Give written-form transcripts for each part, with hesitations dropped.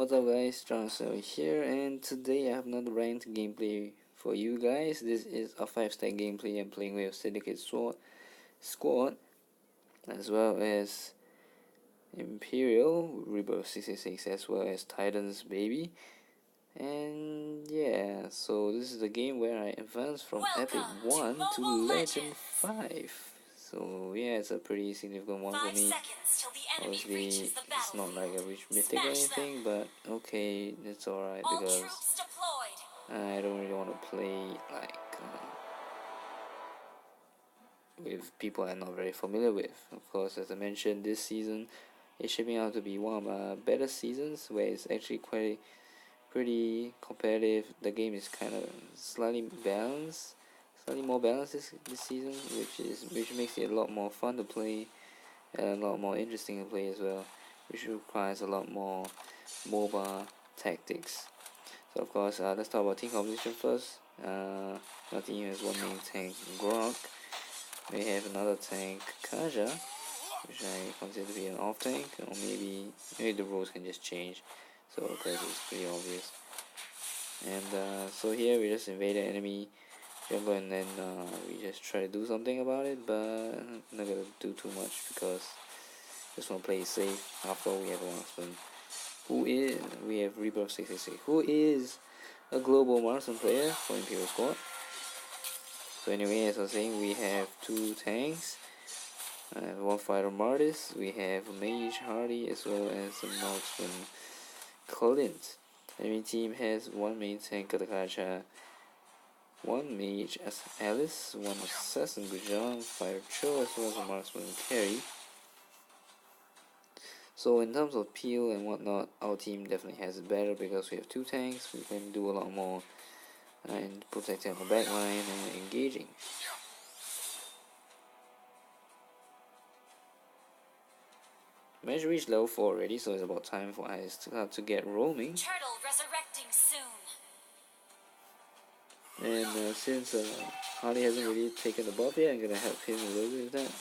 What's up guys, Johnson here, and today I have another ranked gameplay for you guys. This is a 5-stack gameplay. I'm playing with Syndicate Squad, as well as Imperial, Rebirth 66, as well as Titans Baby. And yeah, so this is the game where I advance from Epic 1 to Legend 5. So yeah, it's a pretty significant one for me. Obviously, it's not like a rich mythic or anything, but okay, it's alright because I don't really want to play like with people I'm not very familiar with. Of course, as I mentioned, this season is shaping out to be one of my better seasons, where it's actually quite pretty competitive. The game is kind of slightly more balanced this season, which makes it a lot more fun to play and a lot more interesting to play as well, which requires a lot more mobile tactics. So of course, let's talk about team composition first. Our team has one main tank, Grok. We have another tank, Kaja, which I consider to be an off tank, or maybe the roles can just change. So because it's pretty obvious. And so here we just invade the enemy jungle, and then we just try to do something about it, but I'm not gonna do too much because just want to play it safe. After all, we have a marksman we have Rebirth 66, who is a global marksman player for Imperial squad. So anyway, as I was saying, we have two tanks, one fighter Martis, we have a mage Harley, as well as a marksman Clint. Enemy team has one main tank dicăte, one mage as Alice, one assassin Gujan, fighter Cho, as well as a marksman Carry. So in terms of peel and whatnot, our team definitely has it better because we have two tanks. We can do a lot more in protecting our backline and engaging. Managed to reach level 4 already, so it's about time for us to get roaming. Turtle resurrecting soon. And since Harley hasn't really taken the buff yet, I'm gonna help him a little bit with that.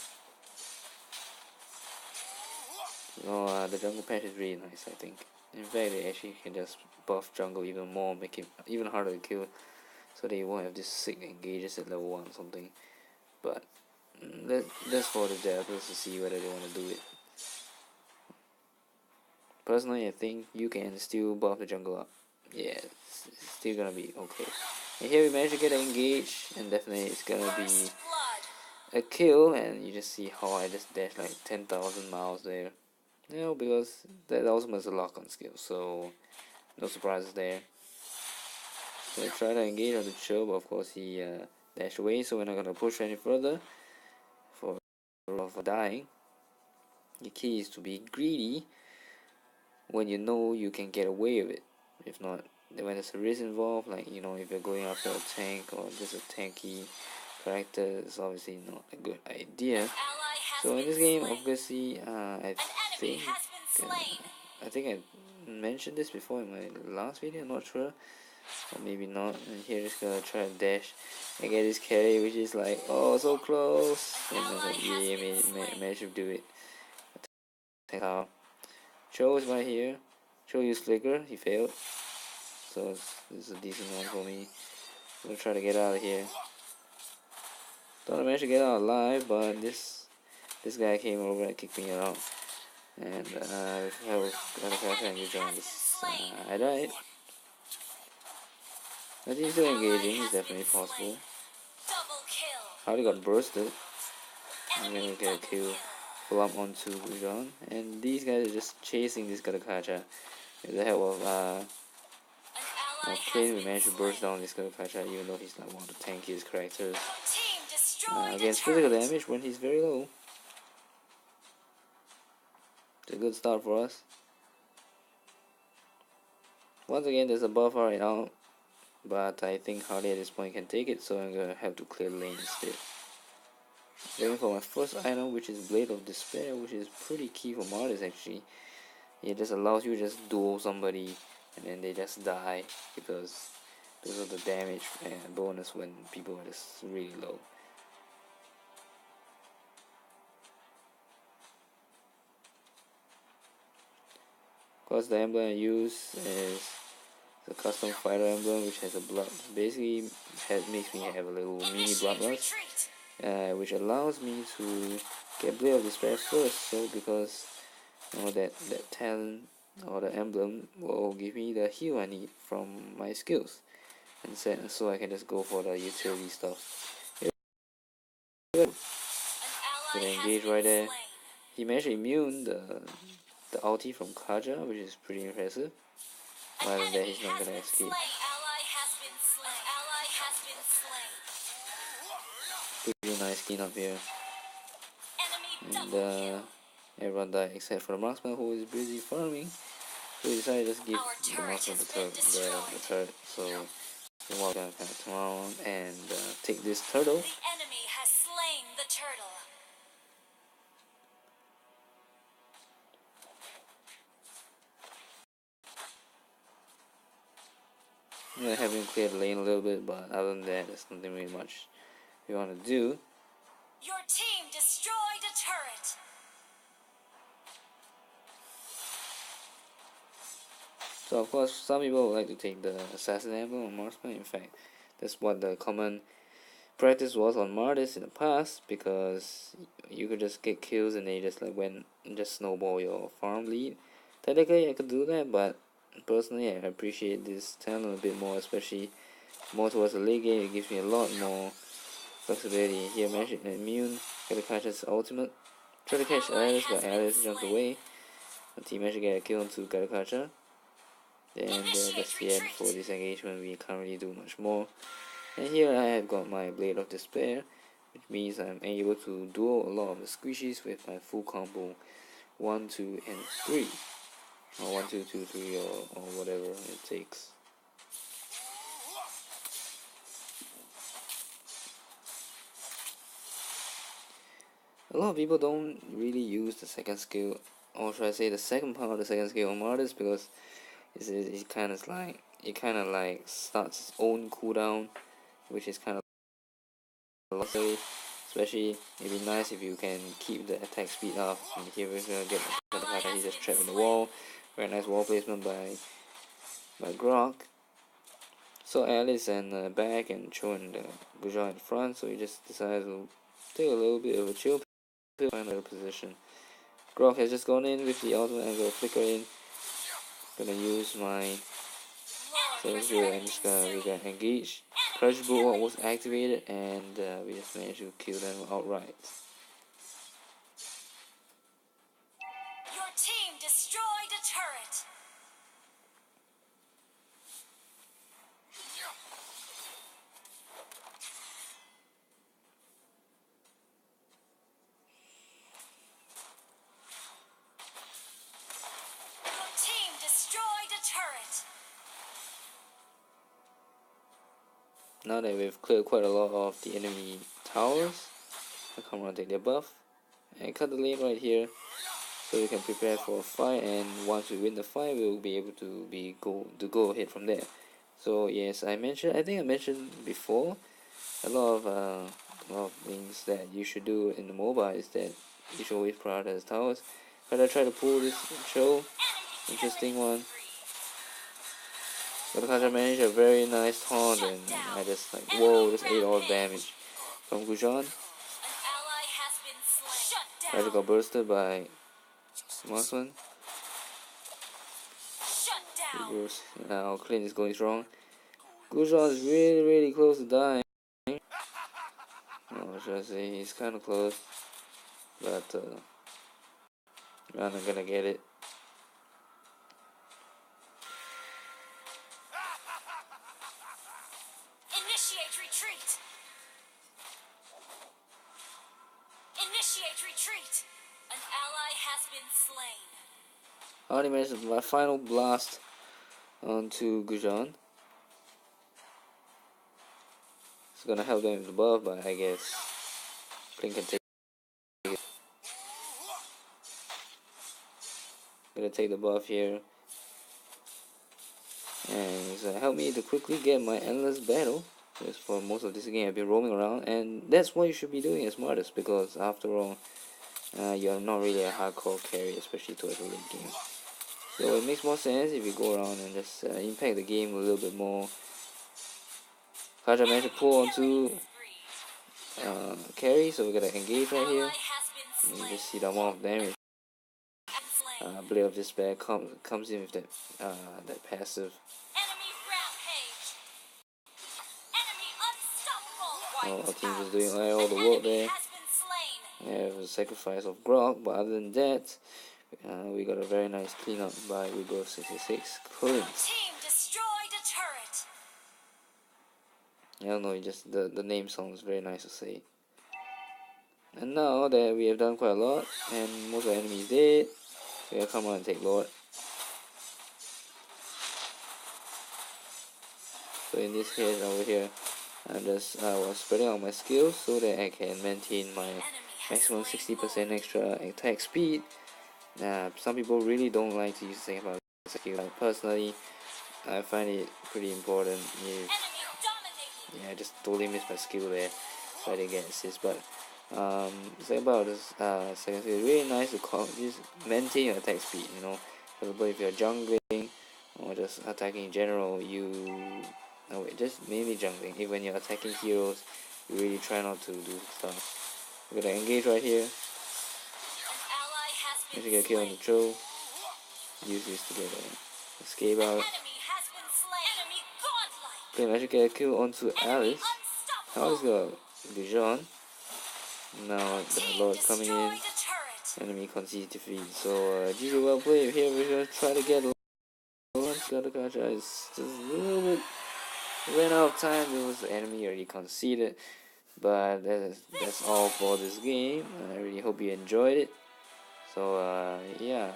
Oh, the jungle patch is really nice, I think. In fact, they actually can just buff jungle even more, make it even harder to kill, so they won't have this sick engages at level 1 or something. But that's for the developers to see whether they want to do it. Personally, I think you can still buff the jungle up. Yeah, it's still gonna be okay. And here we managed to get an engage, and definitely it's gonna be a kill. And you just see how I just dashed like 10,000 miles there. You know, because that ultimate is a lock-on skill, so no surprises there. So I try to engage on the Cho, but of course he dashed away, so we're not gonna push any further for dying. The key is to be greedy when you know you can get away with it. If not, when there's a risk involved, like if you're going after a tank or just a tanky character, it's obviously not a good idea. So in this game, obviously, I think I mentioned this before in my last video. I'm not sure, or maybe not. And here, just gonna try to dash and get this carry, which is like so close. And I was like, yeah, managed to do it. How Cho is right here. Cho used flicker, he failed. So this is a decent one for me. I'm gonna try to get out of here. Don't manage to get out alive, but this guy came over and kicked me out. And I got a crash and you joined this. I died. I think still engaging is definitely possible. Harley got bursted. I'm gonna get a kill. Pull up onto Gujan. And these guys are just chasing this dicăte. With the help of Clint, we managed to burst down this dicăte, even though he's like one of the tankiest characters against physical damage when he's very low. It's a good start for us. Once again, there's a buffer right now, but I think Harley at this point can take it, so I'm gonna have to clear the lane instead. Going for my first item, which is Blade of Despair, which is pretty key for Martis actually. It just allows you to just duel somebody and then they just die because of the damage and bonus when people are just really low. Of course, the emblem I use is the custom fighter emblem, which has a blood. Basically, makes me have a little mini bloodlust, which allows me to get Blade of Despair first. So because that talent or the emblem will give me the heal I need from my skills, and so I can just go for the utility stuff. Gonna engage right there. He managed to immune the ulti from Kaja, which is pretty impressive. Other than that, he's not gonna escape. Pretty nice cleanup here. And everyone died except for the marksman, who is busy farming. So we decided to just give the marksman the turret. So we're gonna kind of turn around and take this turtle. The enemy has slain the turtle. I'm gonna have him clear the lane a little bit, but other than that, there's nothing really much we want to do. Your team destroyed a turret. So of course, some people would like to take the assassin emblem on marksman. In fact, that's what the common practice was on Martis in the past, because you could just get kills and they just just snowball your farm lead. Technically, I could do that, but personally, I appreciate this talent a bit more, especially more towards the late game. It gives me a lot more flexibility. Here, Magic immune, gotta catch his ultimate. Try to catch Alice, but Alice jumped away. The team Magic get a kill onto Garakacha. Then that's the end for this engagement. We can't really do much more. And here I have got my Blade of Despair, which means I'm able to duel a lot of the squishies with my full combo 1, 2, and 3. Or 1, 2, 2, 3, or whatever it takes. A lot of people don't really use the second skill, or should I say the second part of the second skill on Martis, because it kind of like starts its own cooldown, which is kind of lovely. Especially, it'd be nice if you can keep the attack speed up. And here we're gonna get the fact that he's just trapped in the wall. Very nice wall placement by Grok. So Alice and back and showing the Gujan in front, so he just decided to take a little bit of a chill pill, find a position. Grok has just gone in with the ultimate angle flicker in. Gonna use my service wheel and just gonna engage. Crush Bulwark was activated, and we just managed to kill them outright. Your team destroyed a turret. Your team destroyed a turret. Now that we've cleared quite a lot of the enemy towers, I come around, take their buff, and cut the lane right here, so we can prepare for a fight. And once we win the fight, we'll be able to go ahead from there. So yes, I think I mentioned before, a lot of things that you should do in the MOBA is that you should always prioritize towers. But I try to pull this show, interesting one. But because I managed a very nice taunt, and I just whoa, just ate all the damage from Gujan. I just got bursted by marksman. Now Clint is going strong. Gujan is really close to dying. Oh, should I say he's kind of close, but I'm not gonna get it. Initiate retreat. Initiate retreat. An ally has been slain. I already managed my final blast onto Gujan. It's gonna help them with the buff, but I guess Clint can take it. Gonna take the buff here, and it's gonna help me to quickly get my endless battle. Because for most of this game I've been roaming around, and that's what you should be doing as Martis, because after all, you're not really a hardcore carry, especially towards the late game. So it makes more sense if we go around and just impact the game a little bit more. Kaja managed to pull onto carry, so we gotta engage right here. You just see the amount of damage. Blade of Despair comes in with that passive. Our team was doing all the work there. Yeah, it was a sacrifice of Grog, but other than that, we got a very nice cleanup by Rebirth 66 Clint. I don't know, just the name sounds very nice to say. And now that we have done quite a lot, and most of the enemies dead, we gotta come on and take Lord. So in this case over here, I was spreading out my skills so that I can maintain my maximum 60% extra attack speed. Some people really don't like to use the second power skill. Personally, I find it pretty important. I just totally missed my skill there, so I didn't get assist. But second power this second skill is really nice to just maintain your attack speed. You know, for example, if you're jungling or just attacking in general, just mainly jungling. Even when you're attacking heroes, you really try not to do stuff. We're gonna engage right here. If you get a kill on the troll, use this to get an escape out. Clint actually get a kill onto Alice. Alice got Bijan. Now the Lord coming in. Enemy concedes defeat. So GG well played. Here we're gonna try to get Lord. Gacha is just a little bit ran out of time. There was the enemy already conceded. But that's all for this game. I really hope you enjoyed it. So yeah,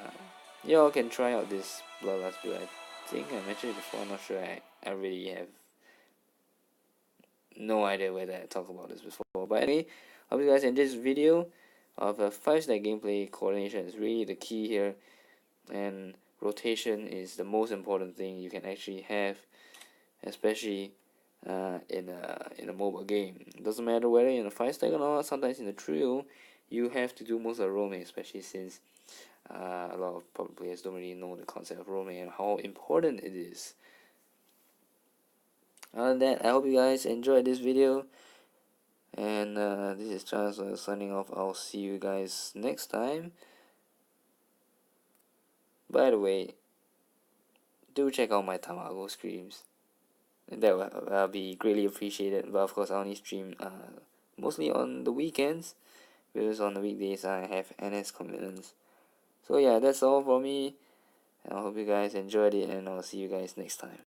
y'all can try out this Bloodlust build. I think I mentioned it before. I'm not sure. I really have no idea whether I talked about this before. But anyway, hope you guys enjoyed this video of a 5-stack gameplay. Coordination is really the key here, and rotation is the most important thing you can actually have, especially in a mobile game. It doesn't matter whether you're in a 5-stack or not. Sometimes in a trio, you have to do most of the roaming, especially since a lot of public players don't really know the concept of roaming and how important it is. Other than that, I hope you guys enjoyed this video, and this is Charles signing off. I'll see you guys next time. By the way, do check out my Tamago streams. That will be greatly appreciated. But of course, I only stream mostly on the weekends, because on the weekdays I have NS commitments. So yeah, that's all for me. I hope you guys enjoyed it, and I'll see you guys next time.